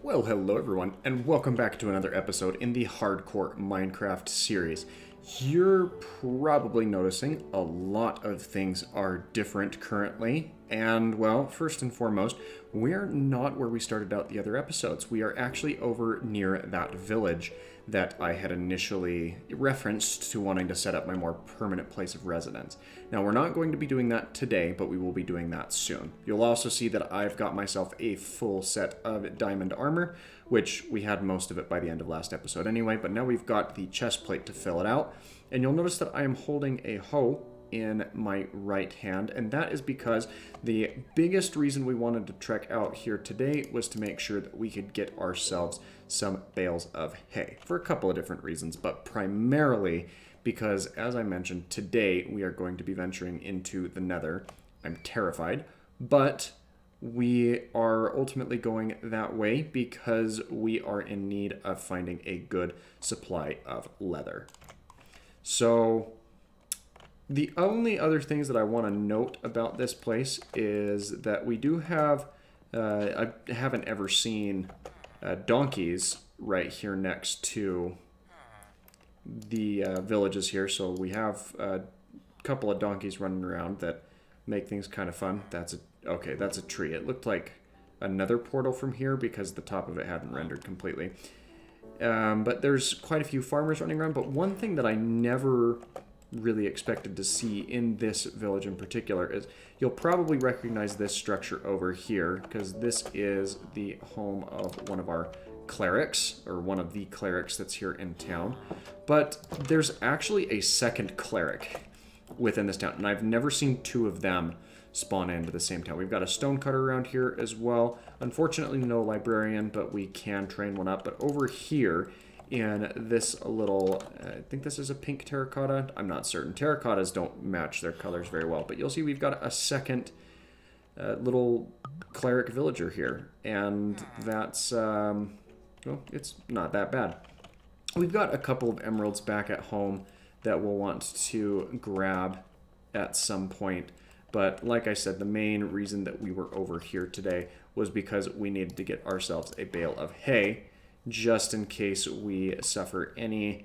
Well, hello everyone, and welcome back to another episode in the Hardcore Minecraft series. You're probably noticing a lot of things are different currently, and well, first and foremost, we're not where we started out the other episodes. We are actually over near that village that I had initially referenced to wanting to set up my more permanent place of residence. Now, we're not going to be doing that today, but we will be doing that soon. You'll also see that I've got myself a full set of diamond armor, which we had most of it by the end of last episode anyway, but now we've got the chest plate to fill it out. And you'll notice that I am holding a hoe in my right hand, and that is because the biggest reason we wanted to trek out here today was to make sure that we could get ourselves some bales of hay for a couple of different reasons, but primarily because, as I mentioned, today we are going to be venturing into the Nether. I'm terrified, but we are ultimately going that way because we are in need of finding a good supply of leather. So the only other things that I want to note about this place is that we do have, I haven't ever seen donkeys right here next to the villages here. So we have a couple of donkeys running around that make things kind of fun. Okay, that's a tree. It looked like a nether portal from here because the top of it hadn't rendered completely. But there's quite a few farmers running around. But one thing that I never really expected to see in this village in particular is you'll probably recognize this structure over here because this is the home of one of our clerics, or one of the clerics that's here in town. But there's actually a second cleric within this town, and I've never seen two of them spawn into the same town. We've got a stonecutter around here as well. Unfortunately, no librarian, but we can train one up. But over here in this little, I think this is a pink terracotta. I'm not certain. Terracottas don't match their colors very well, but you'll see we've got a second little cleric villager here, and that's, well, it's not that bad. We've got a couple of emeralds back at home that we'll want to grab at some point. But like I said, the main reason that we were over here today was because we needed to get ourselves a bale of hay, just in case we suffer any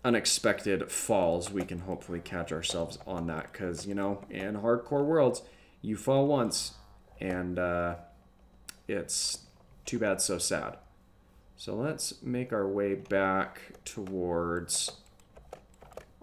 unexpected falls. We can hopefully catch ourselves on that, because, you know, in hardcore worlds, you fall once, and it's too bad, so sad. So let's make our way back towards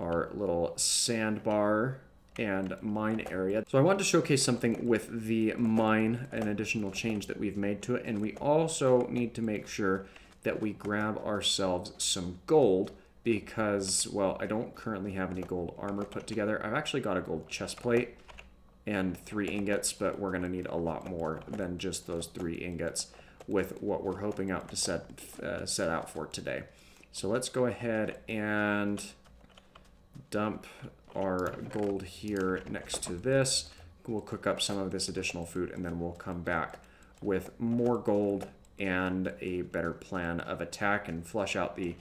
our little sandbar and mine area. So I wanted to showcase something with the mine, an additional change that we've made to it, and we also need to make sure that we grab ourselves some gold because, well, I don't currently have any gold armor put together. I've actually got a gold chest plate and 3 ingots, but we're going to need a lot more than just those 3 ingots with what we're hoping out to set out for today. So let's go ahead and dump our gold here next to this. We'll cook up some of this additional food, and then we'll come back with more gold and a better plan of attack and flush out the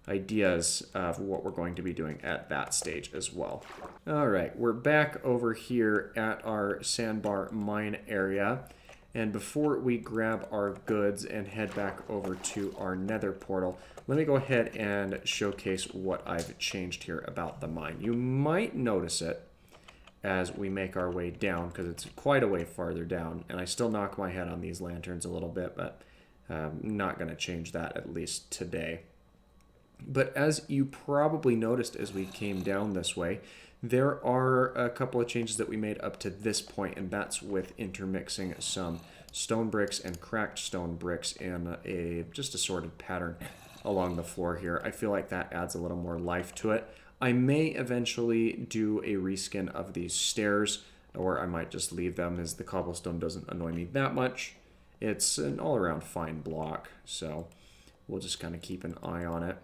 ideas of what we're going to be doing at that stage as well. All right, we're back over here at our sandbar mine area. And before we grab our goods and head back over to our nether portal, let me go ahead and showcase what I've changed here about the mine. You might notice it as we make our way down, because it's quite a way farther down. And I still knock my head on these lanterns a little bit, but I'm not going to change that, at least today. But as you probably noticed as we came down this way, there are a couple of changes that we made up to this point, and that's with intermixing some stone bricks and cracked stone bricks in a just assorted pattern along the floor here. I feel like that adds a little more life to it. I may eventually do a reskin of these stairs, or I might just leave them, as the cobblestone doesn't annoy me that much. It's an all-around fine block, so we'll just kind of keep an eye on it.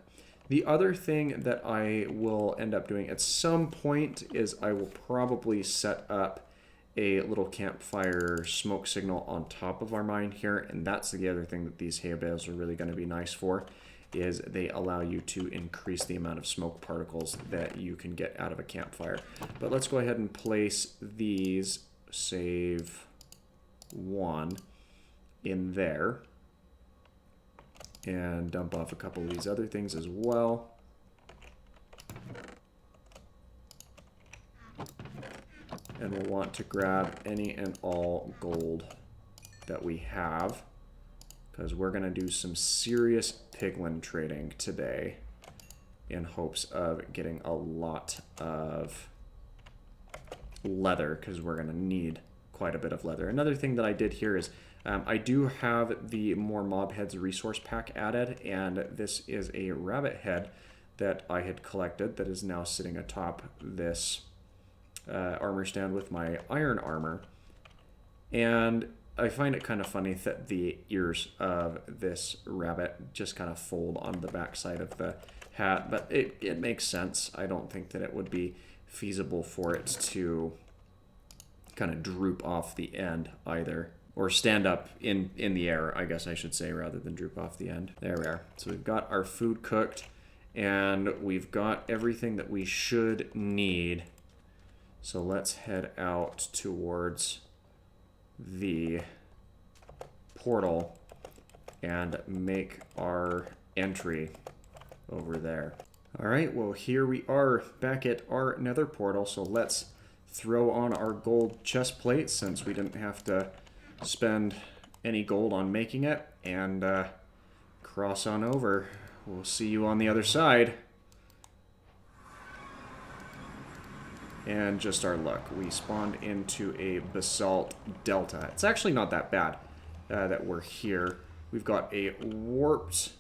The other thing that I will end up doing at some point is I will probably set up a little campfire smoke signal on top of our mine here, and that's the other thing that these hay bales are really going to be nice for, is they allow you to increase the amount of smoke particles that you can get out of a campfire. But let's go ahead and place these, save one, in there. And dump off a couple of these other things as well. And we'll want to grab any and all gold that we have, because we're going to do some serious piglin trading today in hopes of getting a lot of leather, because we're going to need quite a bit of leather. Another thing that I did here is I do have the More Mob Heads resource pack added, and this is a rabbit head that I had collected that is now sitting atop this armor stand with my iron armor. And I find it kind of funny that the ears of this rabbit just kind of fold on the backside of the hat, but it makes sense. I don't think that it would be feasible for it to kind of droop off the end either. Or stand up in the air, I guess I should say, rather than droop off the end. There we are. So we've got our food cooked, and we've got everything that we should need. So let's head out towards the portal and make our entry over there. All right, well, here we are back at our Nether Portal. So let's throw on our gold chest plate, since we didn't have to spend any gold on making it, and cross on over. We'll see you on the other side. And just our luck, we spawned into a basalt delta. It's actually not that bad that we're here. We've got a warped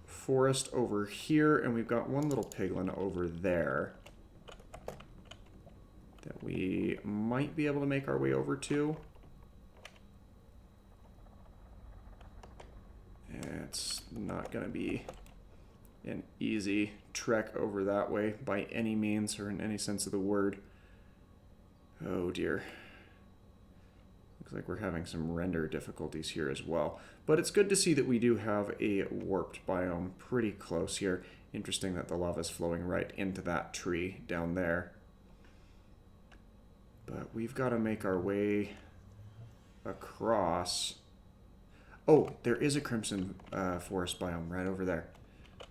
forest over here, and we've got one little piglin over there that we might be able to make our way over to. It's not going to be an easy trek over that way by any means, or in any sense of the word. Oh dear. Looks like we're having some render difficulties here as well. But it's good to see that we do have a warped biome pretty close here. Interesting that the lava is flowing right into that tree down there. But we've got to make our way across. Oh, there is a crimson forest biome right over there.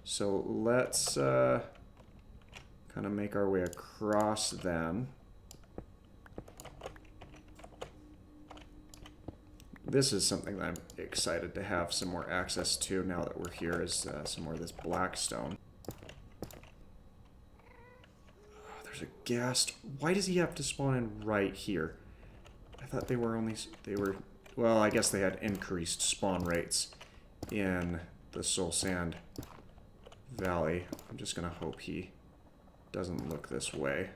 So let's kind of make our way across then. This is something that I'm excited to have some more access to now that we're here, is some more of this blackstone. Oh, there's a ghast. Why does he have to spawn in right here? I thought they were, well, I guess they had increased spawn rates in the Soul Sand Valley. I'm just gonna hope he doesn't look this way.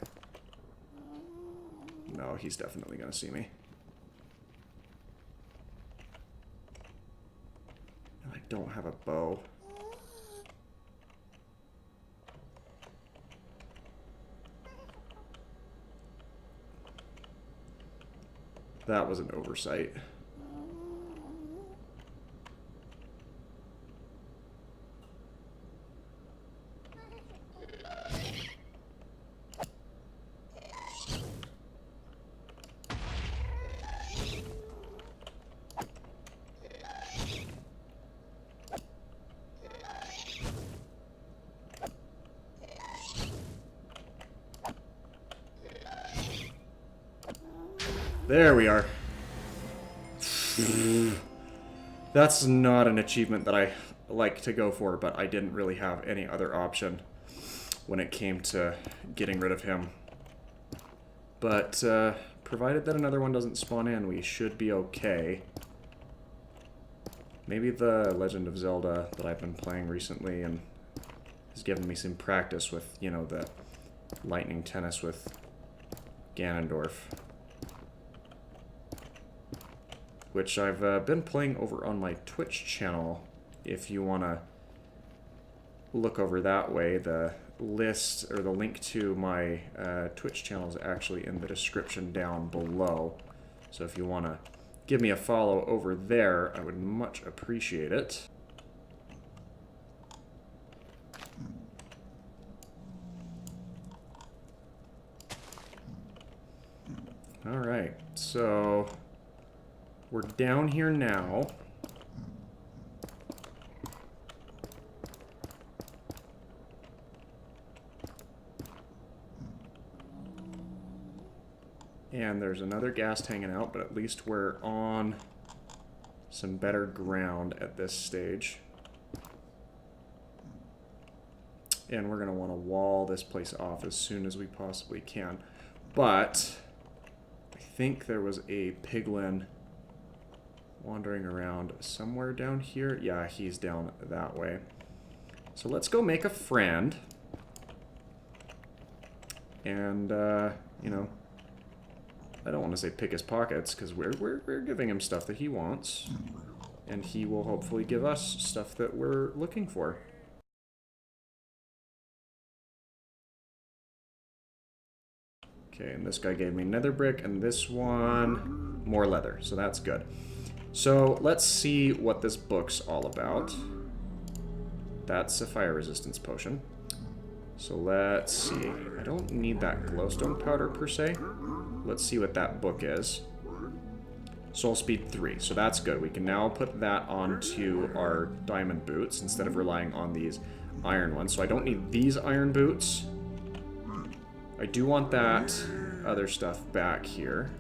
No, he's definitely gonna see me. And I don't have a bow. That was an oversight. There we are. That's not an achievement that I like to go for, but I didn't really have any other option when it came to getting rid of him. But provided that another one doesn't spawn in, we should be okay. Maybe the Legend of Zelda that I've been playing recently and has given me some practice with, you know, the lightning tennis with Ganondorf, which I've been playing over on my Twitch channel. If you want to look over that way, the list, or the link to my Twitch channel is actually in the description down below. So if you want to give me a follow over there, I would much appreciate it. Alright, so we're down here now. And there's another ghast hanging out, but at least we're on some better ground at this stage. And we're going to want to wall this place off as soon as we possibly can. But I think there was a piglin wandering around somewhere down here. Yeah, he's down that way. So let's go make a friend. And, you know, I don't want to say pick his pockets, because we're giving him stuff that he wants. And he will hopefully give us stuff that we're looking for. Okay, and this guy gave me nether brick, and this one, more leather, so that's good. So, let's see what this book's all about. That's a fire resistance potion. So let's see. I don't need that glowstone powder per se. Let's see what that book is. Soul speed 3, so that's good. We can now put that onto our diamond boots instead of relying on these iron ones. So I don't need these iron boots. I do want that other stuff back here.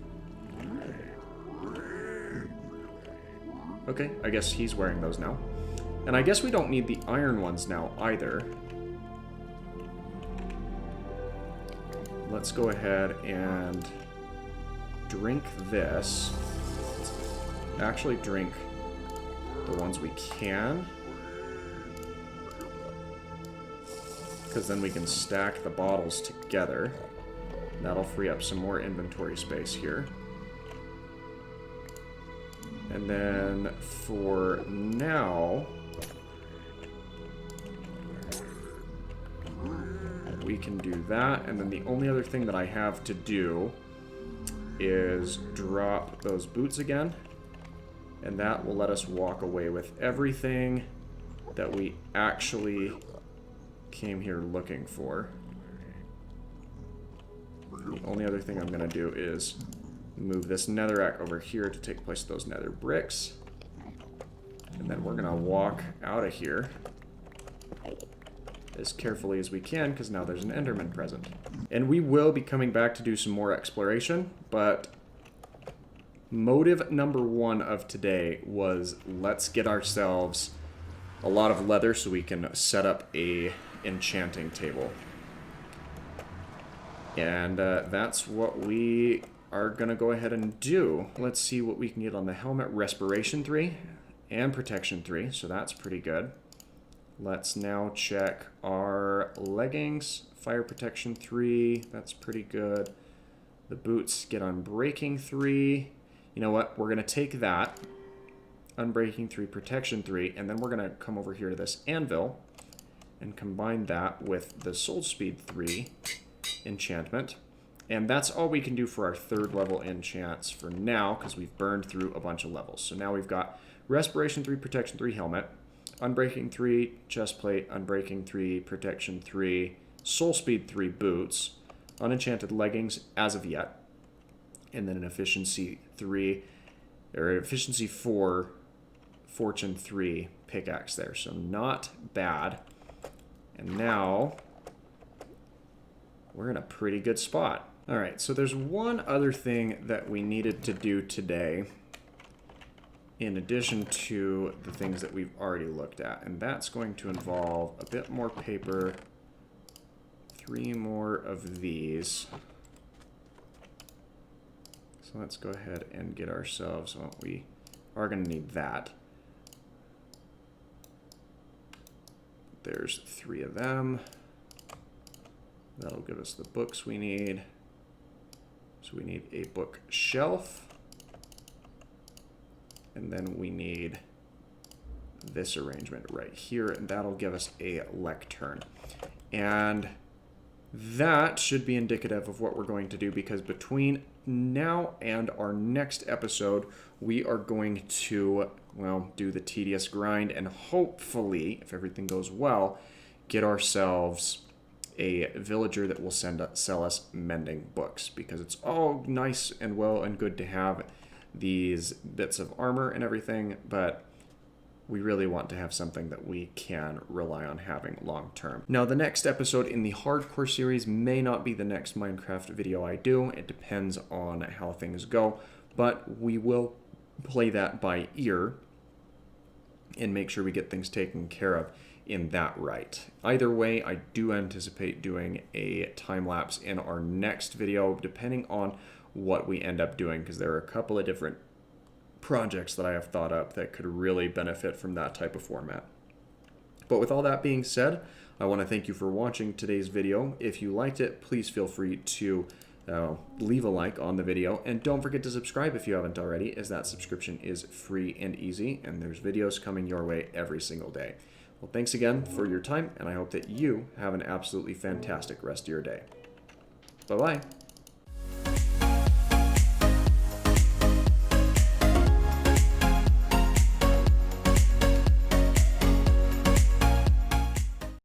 Okay, I guess he's wearing those now. And I guess we don't need the iron ones now either. Let's go ahead and drink this. Actually drink the ones we can. Because then we can stack the bottles together. That'll free up some more inventory space here. And then for now, we can do that. And then the only other thing that I have to do is drop those boots again. And that will let us walk away with everything that we actually came here looking for. The only other thing I'm going to do is move this netherrack over here to take place of those nether bricks. And then we're going to walk out of here as carefully as we can, because now there's an enderman present. And we will be coming back to do some more exploration, but motive number 1 of today was let's get ourselves a lot of leather so we can set up a enchanting table. And that's what we are going to go ahead and do. Let's see what we can get on the helmet. Respiration 3 and protection 3, so that's pretty good. Let's now check our leggings. Fire protection 3, that's pretty good. The boots get unbreaking 3. You know what? We're going to take that. Unbreaking 3, protection 3, and then we're going to come over here to this anvil and combine that with the soul speed 3 enchantment. And that's all we can do for our 3rd level enchants for now, because we've burned through a bunch of levels. So now we've got respiration 3, protection 3 helmet, unbreaking 3 chest plate, unbreaking 3 protection 3, soul speed 3 boots, unenchanted leggings as of yet, and then an efficiency 3, or efficiency 4, fortune 3 pickaxe there. So not bad. And now we're in a pretty good spot. All right, so there's one other thing that we needed to do today in addition to the things that we've already looked at, and that's going to involve a bit more paper, 3 more of these. So let's go ahead and get ourselves, well, we are going to need that. There's 3 of them. That'll give us the books we need. So we need a bookshelf. And then we need this arrangement right here, and that'll give us a lectern. And that should be indicative of what we're going to do, because between now and our next episode, we are going to, well, do the tedious grind and hopefully, if everything goes well, get ourselves a villager that will sell us mending books, because it's all nice and well and good to have these bits of armor and everything, but we really want to have something that we can rely on having long term. Now, the next episode in the hardcore series may not be the next Minecraft video I do. It depends on how things go, but we will play that by ear and make sure we get things taken care of in that right. Either way, I do anticipate doing a time lapse in our next video, depending on what we end up doing, because there are a couple of different projects that I have thought up that could really benefit from that type of format. But with all that being said, I want to thank you for watching today's video. If you liked it, please feel free to leave a like on the video, and don't forget to subscribe if you haven't already, as that subscription is free and easy, and there's videos coming your way every single day. Well, thanks again for your time, and I hope that you have an absolutely fantastic rest of your day. Bye-bye.